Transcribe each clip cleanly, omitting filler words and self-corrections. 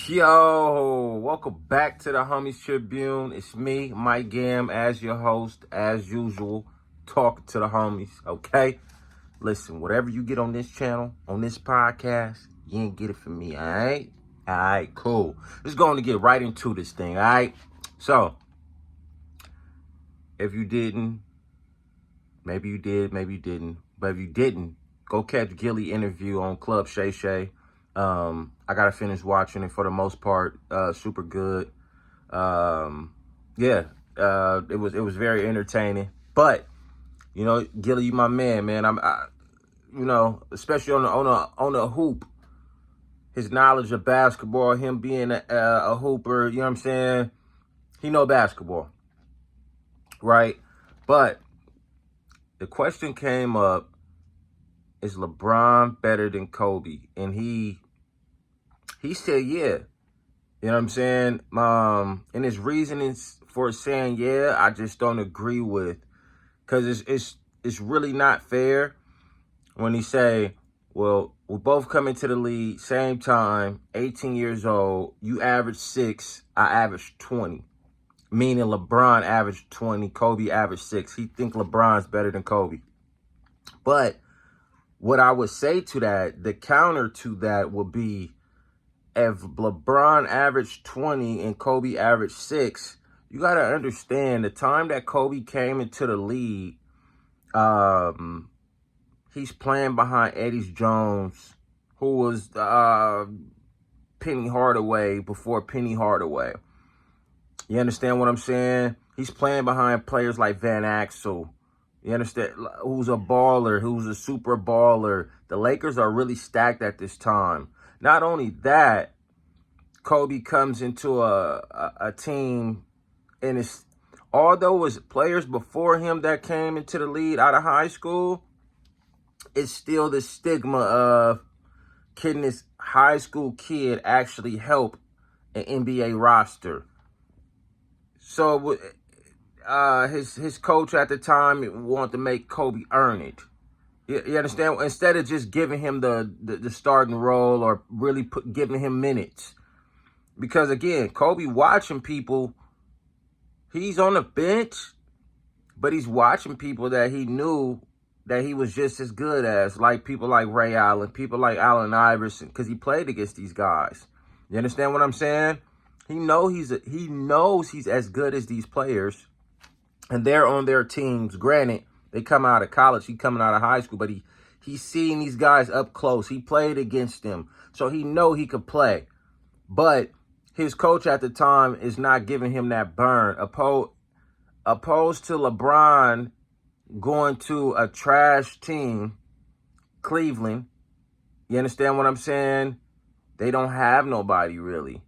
Yo, welcome back to the Homies Tribune. It's me, Mike Gam, as your host, as usual, talking to the homies, okay? Listen, whatever you get on this channel, on this podcast, you ain't get it from me, all right? All right, cool. Let's go on to get right into this thing, all right? So, if you didn't, maybe you did, maybe you didn't, but if you didn't, go catch Gillie interview on Club Shay Shay. I gotta finish watching it for the most part. Super good. It was very entertaining. But you know, Gillie, you my man. Especially on the hoop. His knowledge of basketball, him being a hooper, you know what I'm saying? He know basketball, right? But the question came up: is LeBron better than Kobe? And he said, yeah. You know what I'm saying? And his reasonings for saying, yeah, I just don't agree with. Because it's really not fair when he say, well, we both come into the league, same time, 18 years old. You average 6, I average 20. Meaning LeBron averaged 20, Kobe averaged 6. He think LeBron's better than Kobe. But what I would say to that, the counter to that would be, if LeBron averaged 20 and Kobe averaged 6, you got to understand the time that Kobe came into the league, he's playing behind Eddie Jones, who was Penny Hardaway before Penny Hardaway. You understand what I'm saying? He's playing behind players like Van Axel. You understand? Who's a baller, who's a super baller. The Lakers are really stacked at this time. Not only that, Kobe comes into a team, and although it was players before him that came into the league out of high school, it's still the stigma of can this high school kid actually help an NBA roster. So his coach at the time wanted to make Kobe earn it. You understand? Instead of just giving him the starting role or really giving him minutes. Because, again, Kobe watching people, he's on the bench, but he's watching people that he knew that he was just as good as, like people like Ray Allen, people like Allen Iverson, because he played against these guys. You understand what I'm saying? He knows he's as good as these players, and they're on their teams. Granted, they come out of college, he coming out of high school, but he's seeing these guys up close. He played against them, so he know he could play. But his coach at the time is not giving him that burn. Opposed to LeBron going to a trash team, Cleveland. You understand what I'm saying? They don't have nobody really.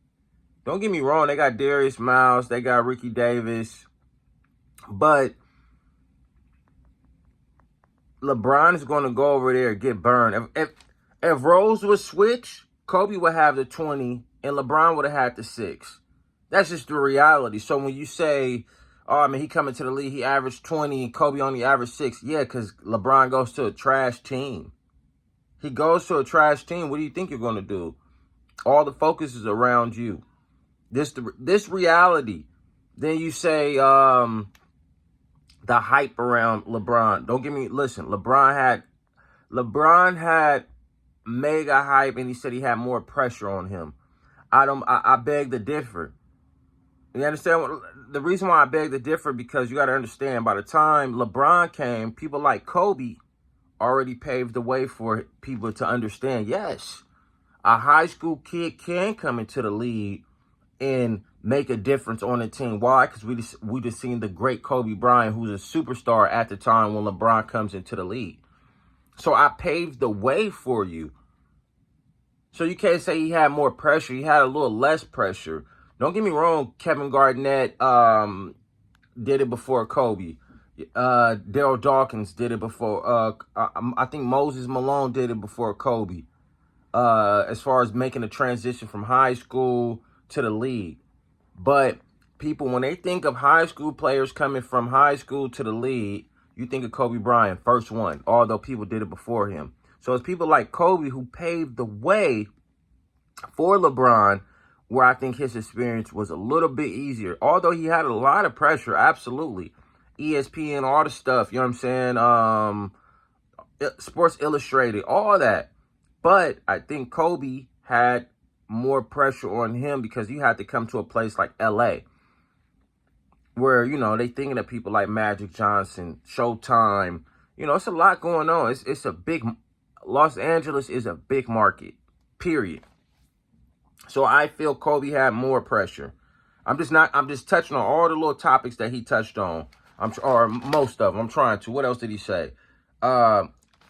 Don't get me wrong, they got Darius Miles, they got Ricky Davis, but LeBron is going to go over there and get burned. If roles would switch, Kobe would have the 20 and LeBron would have had the 6. That's just the reality. So when you say, oh, he coming to the league, he averaged 20 and Kobe only averaged 6. Yeah, because LeBron goes to a trash team. He goes to a trash team. What do you think you're going to do? All the focus is around you. This reality. Then you say the hype around LeBron. Listen, LeBron had mega hype, and he said he had more pressure on him. I beg to differ. You understand? The reason why I beg to differ, because you got to understand, by the time LeBron came, people like Kobe already paved the way for people to understand, yes, a high school kid can come into the league and make a difference on the team. Why? Because we just seen the great Kobe Bryant, who's a superstar at the time when LeBron comes into the league. So I paved the way for you. So you can't say he had more pressure. He had a little less pressure. Don't get me wrong, Kevin Garnett did it before Kobe. Daryl Dawkins did it before. I think Moses Malone did it before Kobe. As far as making a transition from high school to the league. But people, when they think of high school players coming from high school to the league, you think of Kobe Bryant, first one, although people did it before him. So it's people like Kobe who paved the way for LeBron where I think his experience was a little bit easier. Although he had a lot of pressure, absolutely. ESPN, all the stuff, you know what I'm saying? Sports Illustrated, all that. But I think Kobe had more pressure on him because you had to come to a place like LA where, you know, they thinking of people like Magic Johnson, Showtime. You know, it's a lot going on. It's a big, Los Angeles is a big market, period. So I feel Kobe had more pressure. I'm just touching on all the little topics that he touched on. Or most of them. I'm trying to. What else did he say? Oh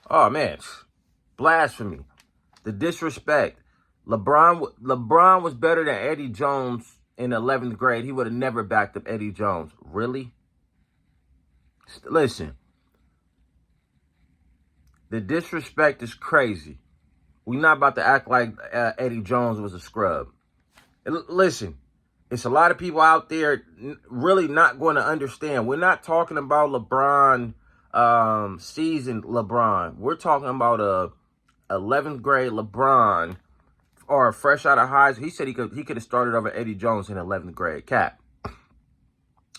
man, blasphemy, the disrespect. LeBron was better than Eddie Jones in 11th grade. He would have never backed up Eddie Jones. Really? Listen, the disrespect is crazy. We're not about to act like Eddie Jones was a scrub. Listen, it's a lot of people out there really not going to understand. We're not talking about LeBron, seasoned LeBron. We're talking about a 11th grade LeBron or fresh out of high school. He said he could have started over Eddie Jones in 11th grade. Cap.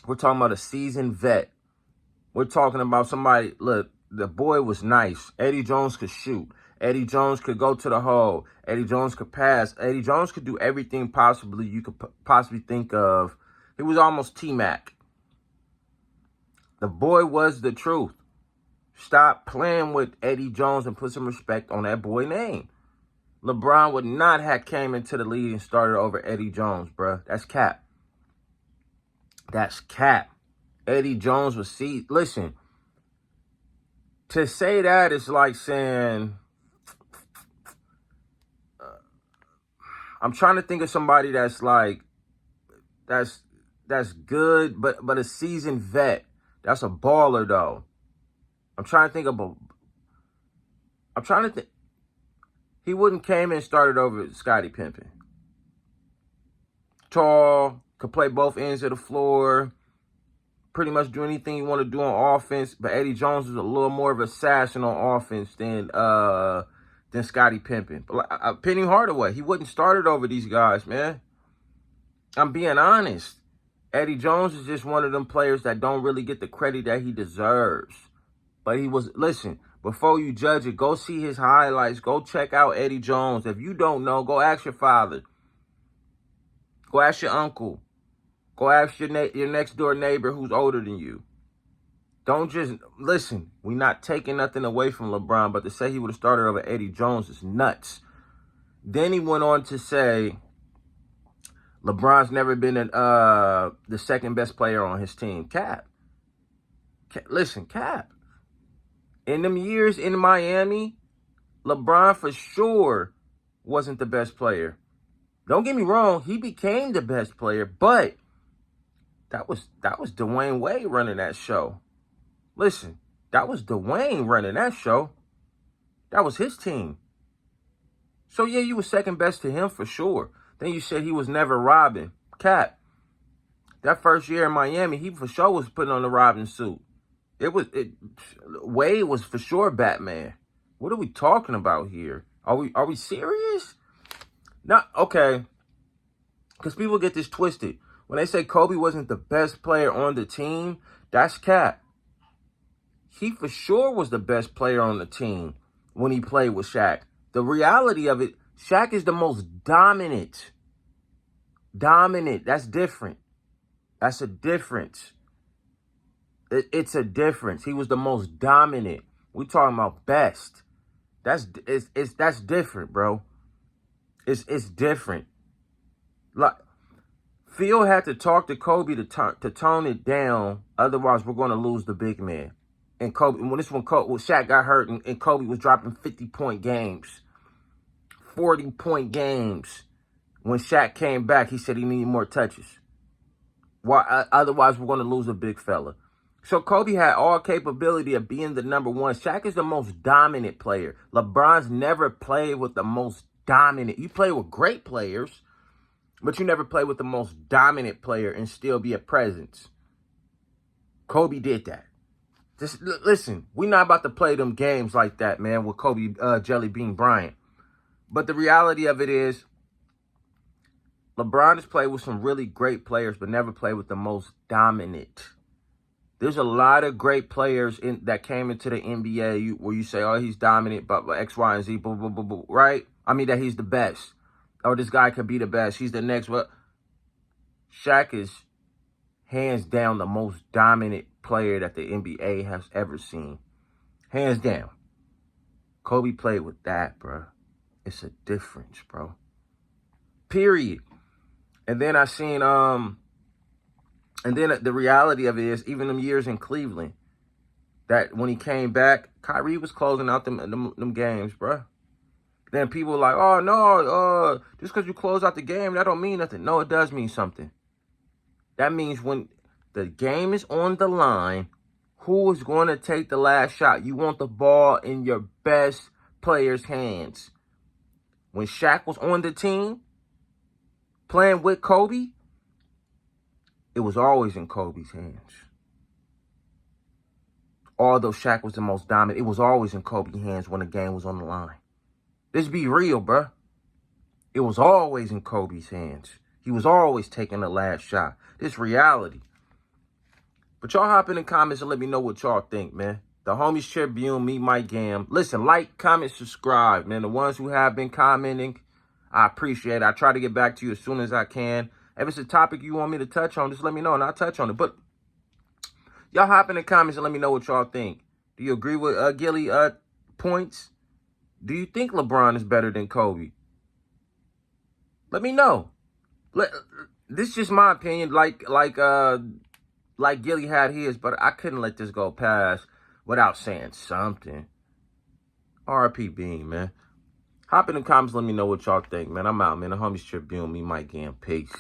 We're talking about a seasoned vet. We're talking about somebody, look, the boy was nice. Eddie Jones could shoot. Eddie Jones could go to the hole. Eddie Jones could pass. Eddie Jones could do everything possibly you could possibly think of. He was almost T-Mac. The boy was the truth. Stop playing with Eddie Jones and put some respect on that boy's name. LeBron would not have came into the league and started over Eddie Jones, bruh. That's cap. That's cap. Eddie Jones was listen, to say that is like saying, I'm trying to think of somebody that's like, that's good, but a seasoned vet. That's a baller though. I'm trying to think. He wouldn't came in and started over Scottie Pippen. Tall, could play both ends of the floor, pretty much do anything you want to do on offense. But Eddie Jones was a little more of an assassin on offense than Scottie Pippen. But Penny Hardaway, he wouldn't started over these guys, man. I'm being honest. Eddie Jones is just one of them players that don't really get the credit that he deserves. But he was, listen, before you judge it, go see his highlights. Go check out Eddie Jones. If you don't know, go ask your father. Go ask your uncle. Go ask your next door neighbor who's older than you. Don't just, listen, we're not taking nothing away from LeBron, but to say he would have started over Eddie Jones is nuts. Then he went on to say LeBron's never been the second best player on his team. Cap. Listen, Cap. In them years in Miami, LeBron for sure wasn't the best player. Don't get me wrong, he became the best player, but that was Dwayne Wade running that show. Listen, that was Dwayne running that show. That was his team. So yeah, you were second best to him for sure. Then you said he was never robbing. Cap. That first year in Miami, he for sure was putting on the Robin suit. Wade was for sure Batman. What are we talking about here? Are we serious? Not okay. Because people get this twisted. When they say Kobe wasn't the best player on the team, that's cap. He for sure was the best player on the team when he played with Shaq. The reality of it, Shaq is the most dominant. Dominant. That's different. That's a difference. It's a difference. He was the most dominant. We talking about best. That's different, bro. It's different. Like Phil had to talk to Kobe to tone it down. Otherwise, we're going to lose the big man. And Kobe, when Shaq got hurt and Kobe was dropping 50-point games, 40-point games. When Shaq came back, he said he needed more touches. Why? Otherwise, we're going to lose a big fella. So Kobe had all capability of being the number one. Shaq is the most dominant player. LeBron's never played with the most dominant. You play with great players, but you never play with the most dominant player and still be a presence. Kobe did that. Just listen, we're not about to play them games like that, man, with Kobe Jelly Bean Bryant. But the reality of it is, LeBron has played with some really great players, but never played with the most dominant. There's a lot of great players that came into the NBA where you say, oh, he's dominant, but X, Y, and Z, blah, blah, blah, blah, right? I mean, that he's the best. Oh, this guy could be the best. He's the next. Well, Shaq is hands down the most dominant player that the NBA has ever seen. Hands down. Kobe played with that, bro. It's a difference, bro. Period. And then I seen, and then the reality of it is, even them years in Cleveland, that when he came back, Kyrie was closing out them games, bro. Then people were like, oh, no, just because you close out the game, that don't mean nothing. No, it does mean something. That means when the game is on the line, who is going to take the last shot? You want the ball in your best player's hands. When Shaq was on the team, playing with Kobe, it was always in Kobe's hands. Although Shaq was the most dominant, it was always in Kobe's hands when the game was on the line. Let's be real, bro. It was always in Kobe's hands. He was always taking the last shot. This reality. But y'all hop in the comments and let me know what y'all think, man. The Homies Tribune, me, Mike Gam. Listen, like, comment, subscribe, man. The ones who have been commenting, I appreciate it. I try to get back to you as soon as I can. If it's a topic you want me to touch on, just let me know and I'll touch on it. But y'all hop in the comments and let me know what y'all think. Do you agree with Gillie points? Do you think LeBron is better than Kobe? Let me know. This is just my opinion, like Gillie had his, but I couldn't let this go past without saying something. R.I.P. Bean, man. Hop in the comments, let me know what y'all think, man. I'm out, man. The Homies Tribune, me, Mike Gam. Peace.